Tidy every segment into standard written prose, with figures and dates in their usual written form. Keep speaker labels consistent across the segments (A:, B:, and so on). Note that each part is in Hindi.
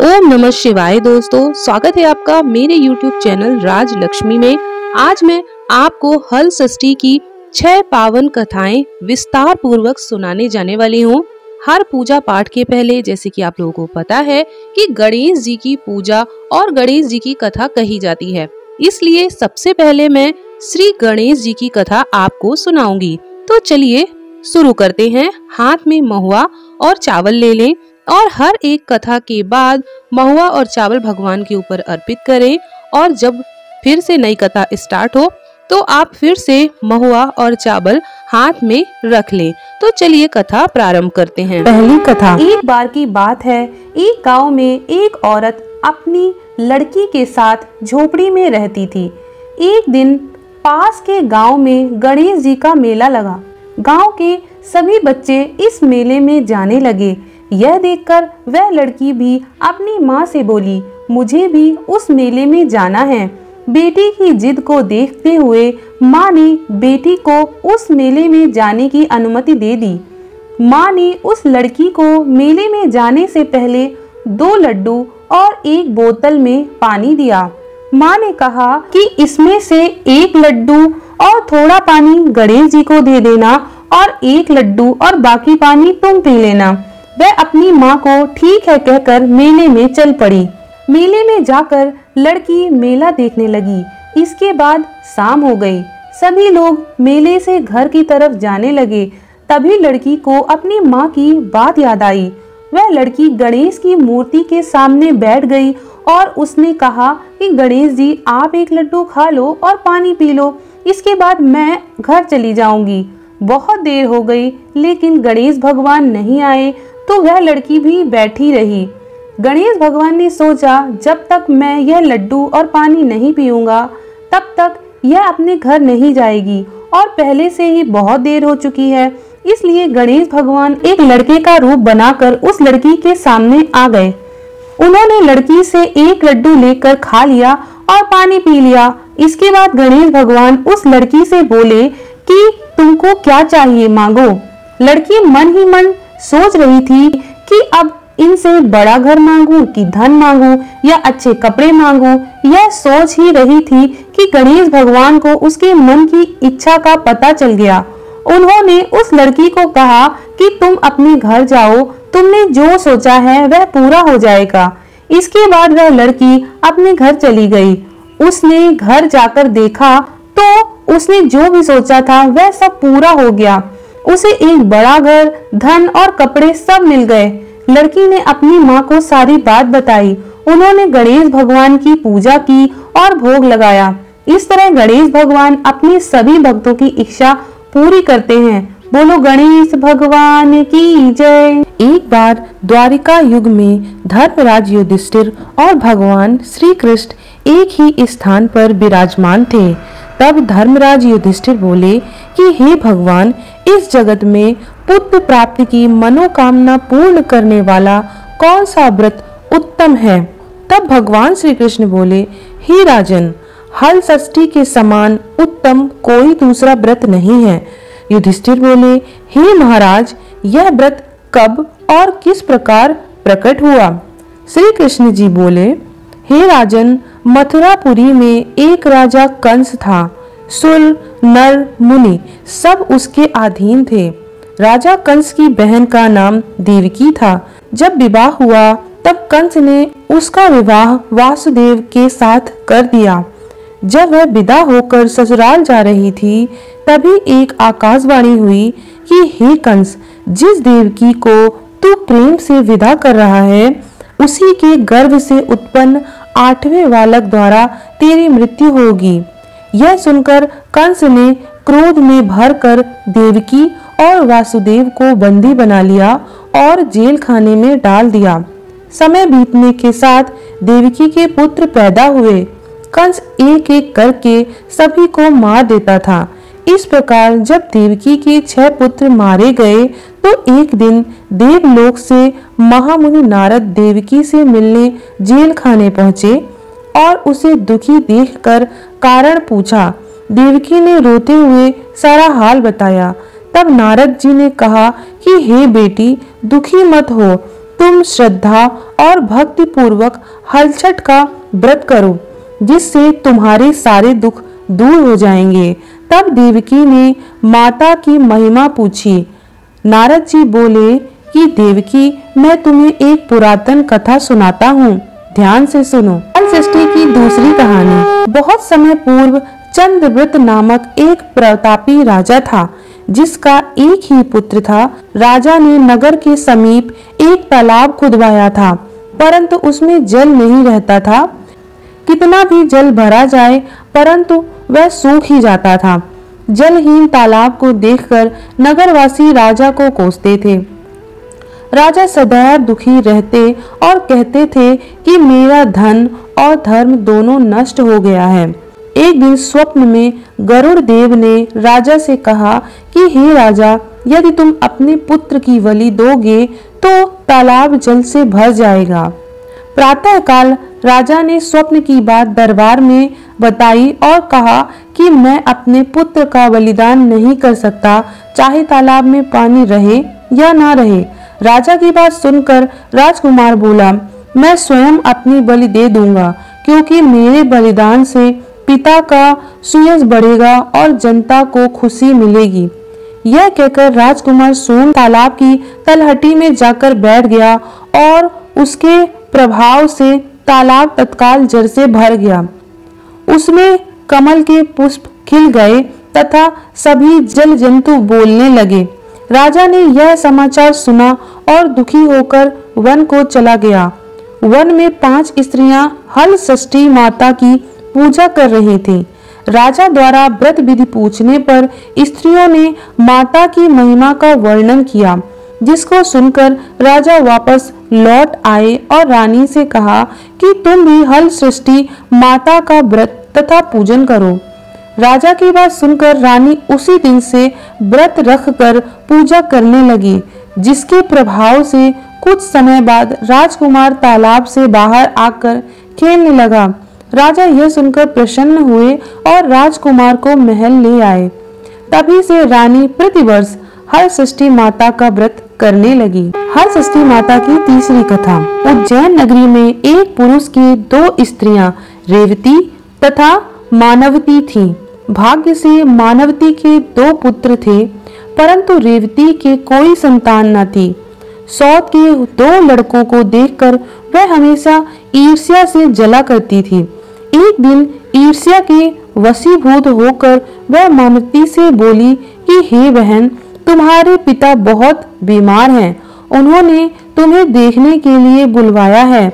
A: ओम नमः शिवाय दोस्तों, स्वागत है आपका मेरे YouTube चैनल राज लक्ष्मी में। आज मैं आपको हल षष्ठी की 6 पावन कथाएं विस्तार पूर्वक सुनाने जाने वाली हूँ। हर पूजा पाठ के पहले जैसे कि आप लोगों को पता है कि गणेश जी की पूजा और गणेश जी की कथा कही जाती है, इसलिए सबसे पहले मैं श्री गणेश जी की कथा आपको सुनाऊंगी। तो चलिए शुरू करते हैं। हाथ में महुआ और चावल ले लें और हर एक कथा के बाद महुआ और चावल भगवान के ऊपर अर्पित करें, और जब फिर से नई कथा स्टार्ट हो तो आप फिर से महुआ और चावल हाथ में रख लें। तो चलिए कथा प्रारंभ करते हैं।
B: पहली कथा। एक बार की बात है, एक गांव में एक औरत अपनी लड़की के साथ झोपड़ी में रहती थी। एक दिन पास के गांव में गणेश जी का मेला लगा। गांव के सभी बच्चे इस मेले में जाने लगे। यह देखकर वह लड़की भी अपनी माँ से बोली, मुझे भी उस मेले में जाना है। बेटी की जिद को देखते हुए माँ ने बेटी को उस मेले में जाने की अनुमति दे दी। माँ ने उस लड़की को मेले में जाने से पहले 2 लड्डू और 1 बोतल में पानी दिया। माँ ने कहा कि इसमें से 1 लड्डू और थोड़ा पानी गणेश जी को दे देना और 1 लड्डू और बाकी पानी तुम पी लेना। वह अपनी माँ को ठीक है कहकर मेले में चल पड़ी। मेले में जाकर लड़की मेला देखने लगी। इसके बाद शाम हो गई। सभी लोग मेले से घर की तरफ जाने लगे। तभी लड़की को अपनी माँ की बात याद आई। वह लड़की गणेश की मूर्ति के सामने बैठ गई और उसने कहा कि गणेश जी आप 1 लड्डू खा लो और पानी पी लो, इसके बाद मैं घर चली जाऊंगी। बहुत देर हो गई लेकिन गणेश भगवान नहीं आए तो वह लड़की भी बैठी रही। गणेश भगवान ने सोचा, जब तक मैं यह लड्डू और पानी नहीं पीऊंगा तब तक यह अपने घर नहीं जाएगी, और पहले से ही बहुत देर हो चुकी है। इसलिए गणेश भगवान एक लड़के का रूप बनाकर उस लड़की के सामने आ गए। उन्होंने लड़की से 1 लड्डू लेकर खा लिया और पानी पी लिया। इसके बाद गणेश भगवान उस लड़की से बोले कि तुमको क्या चाहिए, मांगो। लड़की मन ही मन सोच रही थी कि अब इनसे बड़ा घर मांगू कि धन मांगू या अच्छे कपड़े मांगू। यह सोच ही रही थी कि गणेश भगवान को उसके मन की इच्छा का पता चल गया। उन्होंने उस लड़की को कहा कि तुम अपने घर जाओ, तुमने जो सोचा है वह पूरा हो जाएगा। इसके बाद वह लड़की अपने घर चली गई। उसने घर जाकर देखा तो उसने जो भी सोचा था वह सब पूरा हो गया। उसे एक बड़ा घर, धन और कपड़े सब मिल गए। लड़की ने अपनी माँ को सारी बात बताई। उन्होंने गणेश भगवान की पूजा की और भोग लगाया। इस तरह गणेश भगवान अपने सभी भक्तों की इच्छा पूरी करते हैं। बोलो गणेश भगवान की जय।
A: एक बार द्वारिका युग में धर्मराज युधिष्ठिर और भगवान श्री कृष्ण एक ही स्थान पर विराजमान थे। तब धर्मराज युधिष्ठिर बोले कि हे भगवान, इस जगत में पुत्र प्राप्ति की मनोकामना पूर्ण करने वाला कौन सा व्रत उत्तम है। तब भगवान श्री कृष्ण बोले, हे राजन, हल षष्ठी के समान उत्तम कोई दूसरा व्रत नहीं है। युधिष्ठिर बोले, हे महाराज, यह व्रत कब और किस प्रकार प्रकट हुआ। श्री कृष्ण जी बोले, हे राजन, मथुरापुरी में एक राजा कंस था। सुर, नर, मुनि सब उसके अधीन थे। राजा कंस की बहन का नाम देवकी था। जब विवाह हुआ तब कंस ने उसका विवाह वासुदेव के साथ कर दिया। जब वह विदा होकर ससुराल जा रही थी तभी एक आकाशवाणी हुई कि हे कंस, जिस देवकी को तू प्रेम से विदा कर रहा है उसी के गर्भ से उत्पन्न 8वें बालक द्वारा तेरी मृत्यु होगी। यह सुनकर कंस ने क्रोध में भरकर देवकी और वासुदेव को बंदी बना लिया और जेल खाने में डाल दिया। समय बीतने के साथ देवकी के पुत्र पैदा हुए। कंस एक एक करके सभी को मार देता था। इस प्रकार जब देवकी के 6 पुत्र मारे गए तो एक दिन देवलोक से महामुनि नारद देवकी से मिलने जेल खाने पहुंचे और उसे दुखी देखकर कारण पूछा। देवकी ने रोते हुए सारा हाल बताया। तब नारद जी ने कहा कि हे बेटी, दुखी मत हो, तुम श्रद्धा और भक्ति पूर्वक हलछठ का व्रत करो, जिससे तुम्हारे सारे दुख दूर हो जाएंगे। तब देवकी ने माता की महिमा पूछी। नारद जी बोले कि देवकी, मैं तुम्हें एक पुरातन कथा सुनाता हूँ, ध्यान से सुनो। सृष्टि की दूसरी कहानी। बहुत समय पूर्व चंद्रव्रत नामक एक प्रतापी राजा था, जिसका एक ही पुत्र था। राजा ने नगर के समीप एक तालाब खुदवाया था, परंतु उसमें जल नहीं रहता था। कितना भी जल भरा जाए, परंतु वह सूख ही जाता था। जलहीन तालाब को देखकर नगरवासी राजा को कोसते थे। राजा सदैव दुखी रहते और कहते थे कि मेरा धन और धर्म दोनों नष्ट हो गया है। एक दिन स्वप्न में गरुड़ देव ने राजा से कहा कि हे राजा, यदि तुम अपने पुत्र की बलि दोगे तो तालाब जल से भर जाएगा। प्रातःकाल राजा ने स्वप्न की बात दरबार में बताई और कहा कि मैं अपने पुत्र का बलिदान नहीं कर सकता, चाहे तालाब में पानी रहे या ना रहे। राजा की बात सुनकर राजकुमार बोला, मैं स्वयं अपनी बलि दे दूंगा, क्योंकि मेरे बलिदान से पिता का सुयश बढ़ेगा और जनता को खुशी मिलेगी। यह कहकर राजकुमार स्वयं तालाब की तलहटी में जाकर बैठ गया और उसके प्रभाव से तालाब तत्काल जल से भर गया। उसमें कमल के पुष्प खिल गए तथा सभी जल जंतु बोलने लगे। राजा ने यह समाचार सुना और दुखी होकर वन को चला गया। वन में 5 स्त्रियां हल षष्ठी माता की पूजा कर रही थीं। राजा द्वारा व्रत विधि पूछने पर स्त्रियों ने माता की महिमा का वर्णन किया, जिसको सुनकर राजा वापस लौट आए और रानी से कहा कि तुम भी हल षष्ठी माता का व्रत तथा पूजन करो। राजा की बात सुनकर रानी उसी दिन से व्रत रखकर पूजा करने लगी, जिसके प्रभाव से कुछ समय बाद राजकुमार तालाब से बाहर आकर खेलने लगा। राजा यह सुनकर प्रसन्न हुए और राजकुमार को महल ले आए। तभी से रानी प्रतिवर्ष हर षष्ठी माता का व्रत करने लगी। हर षष्ठी माता की तीसरी कथा। उज्जैन नगरी में एक पुरुष की 2 स्त्रियां रेवती तथा मानवती थीं। भाग्य से मानवती के 2 पुत्र थे, परंतु रेवती के कोई संतान न थी। सौत के 2 लड़कों को देखकर वह हमेशा ईर्ष्या से जला करती थी। एक दिन ईर्ष्या के वशीभूत होकर वह मानवती से बोली कि हे बहन, तुम्हारे पिता बहुत बीमार हैं, उन्होंने तुम्हें देखने के लिए बुलवाया है।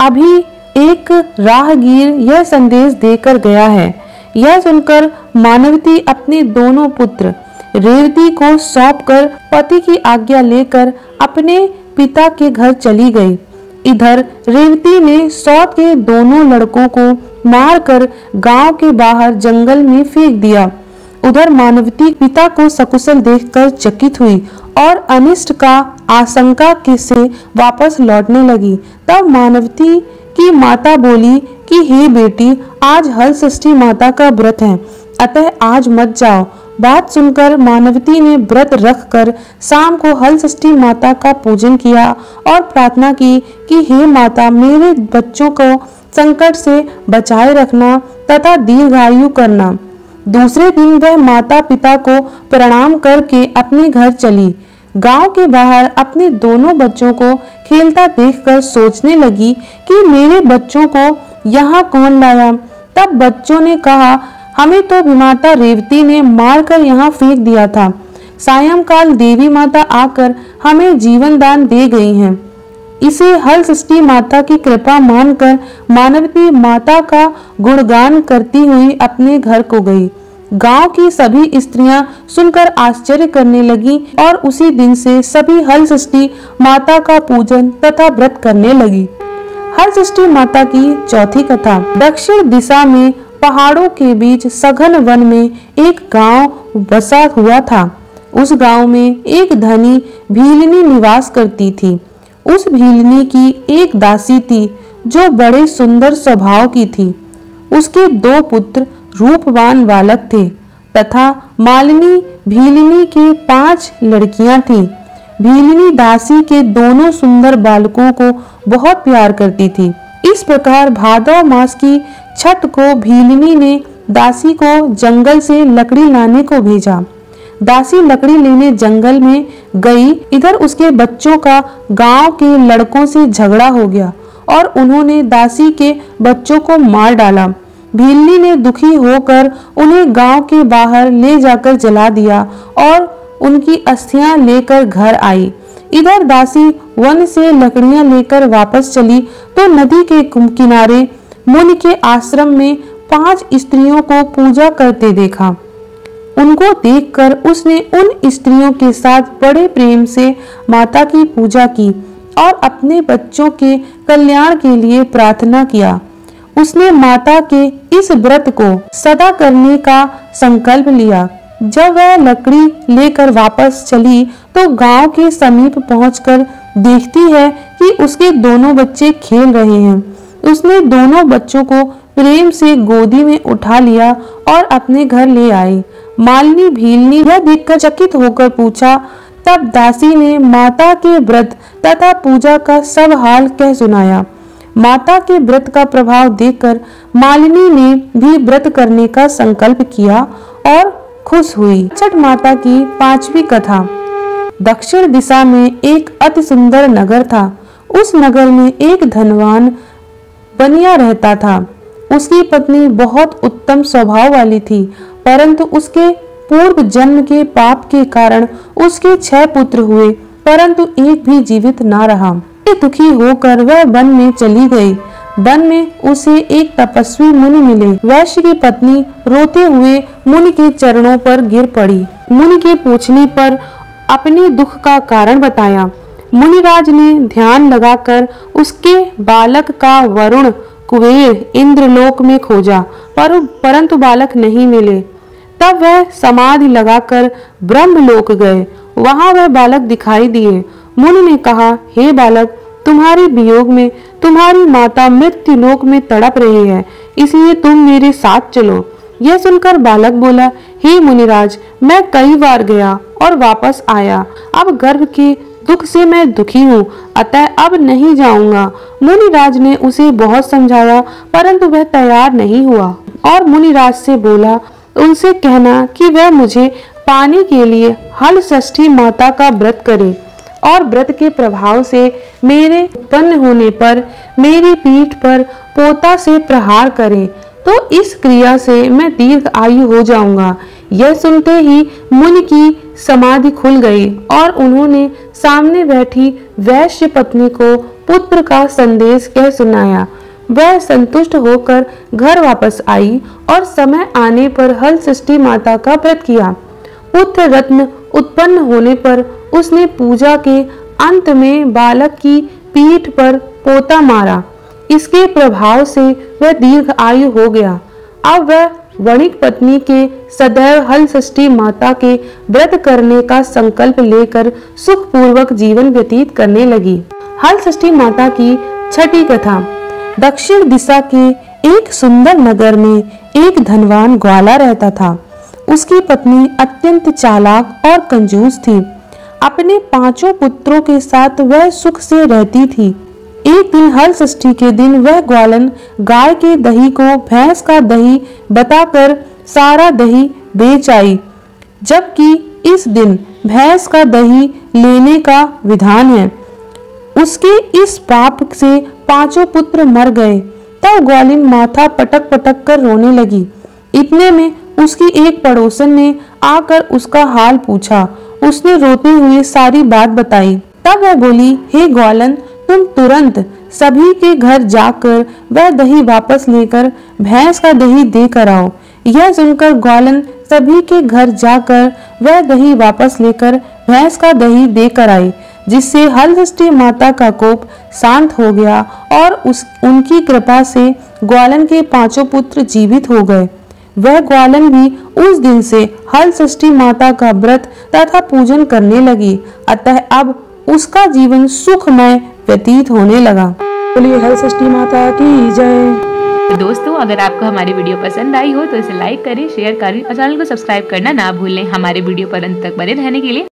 A: अभी एक राहगीर यह संदेश देकर गया है। यह सुनकर मानवती अपने दोनों पुत्र रेवती को सौंपकर पति की आज्ञा लेकर अपने पिता के घर चली गई। इधर रेवती ने सौत के दोनों लड़कों को मारकर गांव के बाहर जंगल में फेंक दिया। उधर मानवती पिता को सकुशल देखकर चकित हुई और अनिष्ट का आशंका से वापस लौटने लगी। तब मानवती की माता बोली कि हे बेटी, आज हल षष्ठी माता का व्रत है, अतः आज मत जाओ। बात सुनकर मानवती ने व्रत रखकर शाम को हल षष्ठी माता का पूजन किया और प्रार्थना की कि हे माता, मेरे बच्चों को संकट से बचाए रखना तथा दीर्घायु करना। दूसरे दिन वह माता पिता को प्रणाम करके अपने घर चली। गांव के बाहर अपने दोनों बच्चों को खेलता देखकर सोचने लगी कि मेरे बच्चों को यहाँ कौन लाया। तब बच्चों ने कहा, हमें तो विमाता रेवती ने मारकर यहाँ फेंक दिया था। सायंकाल देवी माता आकर हमें जीवन दान दे गई हैं। इसे हल षष्ठी माता की कृपा मानकर मानवती माता का गुणगान करती हुई अपने घर को गई। गांव की सभी स्त्रियां सुनकर आश्चर्य करने लगी और उसी दिन से सभी हल षष्ठी माता का पूजन तथा व्रत करने लगी। हल षष्ठी माता की चौथी कथा। दक्षिण दिशा में पहाड़ों के बीच सघन वन में एक गांव बसा हुआ था। उस गांव में एक धनी भीलनी निवास करती थी। उस भीलनी की एक दासी थी जो बड़े सुंदर स्वभाव की थी। उसके 2 पुत्र रूपवान बालक थे तथा मालिनी भीलनी के 5 लड़कियां थीं। भीलनी दासी के दोनों सुंदर बालकों को बहुत प्यार करती थी। इस प्रकार भादव मास की छठ को भीलनी ने दासी को जंगल से लकड़ी लाने को भेजा। दासी लकड़ी लेने जंगल में गई। इधर उसके बच्चों का गांव के लड़कों से झगड़ा हो गया और उन्होंने दासी के बच्चों को मार डाला। भीलनी ने दुखी होकर उन्हें गांव के बाहर ले जाकर जला दिया और उनकी अस्थियां लेकर घर आई। इधर दासी वन से लकड़ियां लेकर वापस चली तो नदी के किनारे मुनि के आश्रम में 5 स्त्रियों को पूजा करते देखा। उनको देखकर उसने उन स्त्रियों के साथ बड़े प्रेम से माता की पूजा की और अपने बच्चों के कल्याण के लिए प्रार्थना किया। उसने माता के इस व्रत को सदा करने का संकल्प लिया। जब वह लकड़ी लेकर वापस चली तो गांव के समीप पहुंचकर देखती है कि उसके दोनों बच्चे खेल रहे हैं। उसने दोनों बच्चों को प्रेम से गोदी में उठा लिया और अपने घर ले आई। मालिनी भीलनी यह देखकर चकित होकर पूछा। तब दासी ने माता के व्रत तथा पूजा का सब हाल कह सुनाया। माता के व्रत का प्रभाव देखकर मालिनी ने भी व्रत करने का संकल्प किया और खुश हुई। छठ माता की 5वीं कथा। दक्षिण दिशा में एक अति सुंदर नगर था। उस नगर में एक धनवान बनिया रहता था। उसकी पत्नी बहुत उत्तम स्वभाव वाली थी, परंतु उसके पूर्व जन्म के पाप के कारण उसके 6 पुत्र हुए, परंतु एक भी जीवित न रहा। दुखी होकर वह वन में चली गई। वन में उसे एक तपस्वी मुनि मिले। वैश्य की पत्नी रोते हुए मुनि के चरणों पर गिर पड़ी। मुनि के पूछने पर अपने दुख का कारण बताया। मुनिराज ने ध्यान लगाकर उसके बालक का वरुण कुबेर इंद्रलोक में खोजा, परंतु बालक नहीं मिले। तब वह समाधि लगाकर ब्रह्मलोक गए। वहां वह बालक दिखाई दिए। मुनि ने कहा, हे बालक, तुम्हारे वियोग में तुम्हारी माता मृत्युलोक में तड़प रही है, इसलिए तुम मेरे साथ चलो। यह सुनकर बालक बोला, हे मुनिराज, मैं कई बार गया और वापस आया। अब गर्भ के दुख से मैं दुखी हूँ, अतः अब नहीं जाऊंगा। मुनिराज ने उसे बहुत समझाया, परंतु वह तैयार नहीं हुआ और मुनिराज से बोला, उनसे कहना कि वह मुझे पाने के लिए हल षष्ठी माता का व्रत करे और व्रत के प्रभाव से मेरे उत्पन्न होने पर मेरी पीठ पर पोता से प्रहार करे, तो इस क्रिया से मैं दीर्घ आयु हो जाऊंगा। यह सुनते ही मुनि की समाधि खुल गई और उन्होंने सामने बैठी वैश्य पत्नी को पुत्र का संदेश कह सुनाया। वह संतुष्ट होकर घर वापस आई और समय आने पर हल षष्ठी माता का व्रत किया। पुत्र रत्न उत्पन्न होने पर उसने पूजा के अंत में बालक की पीठ पर पोता मारा। इसके प्रभाव से वह दीर्घ आयु हो गया। अब वह वणिक पत्नी के सदैव हल षष्ठी माता के व्रत करने का संकल्प लेकर सुखपूर्वक जीवन व्यतीत करने लगी। हल षष्ठी माता की 6ठी कथा। दक्षिण दिशा के एक सुंदर नगर में एक धनवान ग्वाला रहता था। उसकी पत्नी अत्यंत चालाक और कंजूस थी। अपने 5 पुत्रों के साथ वह सुख से रहती थी। एक दिन हल षष्ठी के दिन वह ग्वालन गाय के दही को भैंस का दही बताकर सारा दही बेच आई, जबकि इस दिन भैंस का दही लेने का विधान है। उसके इस पाप से 5 पुत्र मर गए। तब ग्वालिन माथा पटक पटक कर रोने लगी। इतने में उसकी एक पड़ोसन ने आकर उसका हाल पूछा। उसने रोते हुए सारी बात बताई। तब वह बोली, हे ग्वालन, तुम तुरंत सभी के घर जाकर वह दही वापस लेकर भैंस का दही देकर आओ। यह सुनकर ग्वालन सभी के घर जाकर वह दही वापस लेकर भैंस का दही देकर आई, जिससे हल षष्ठी माता का कोप शांत हो गया और उनकी कृपा से ग्वालन के 5 पुत्र जीवित हो गए। वह ग्वालन भी उस दिन से हल षष्ठी माता का व्रत तथा पूजन करने लगी। अतः अब उसका जीवन सुखमय व्यतीत होने लगा। बोलिए हल षष्ठी माता की जय।
C: तो दोस्तों, अगर आपको हमारी वीडियो पसंद आई हो तो इसे लाइक करें, शेयर करें और चैनल को सब्सक्राइब करना ना भूलें। हमारे वीडियो पर अंत तक बने रहने के लिए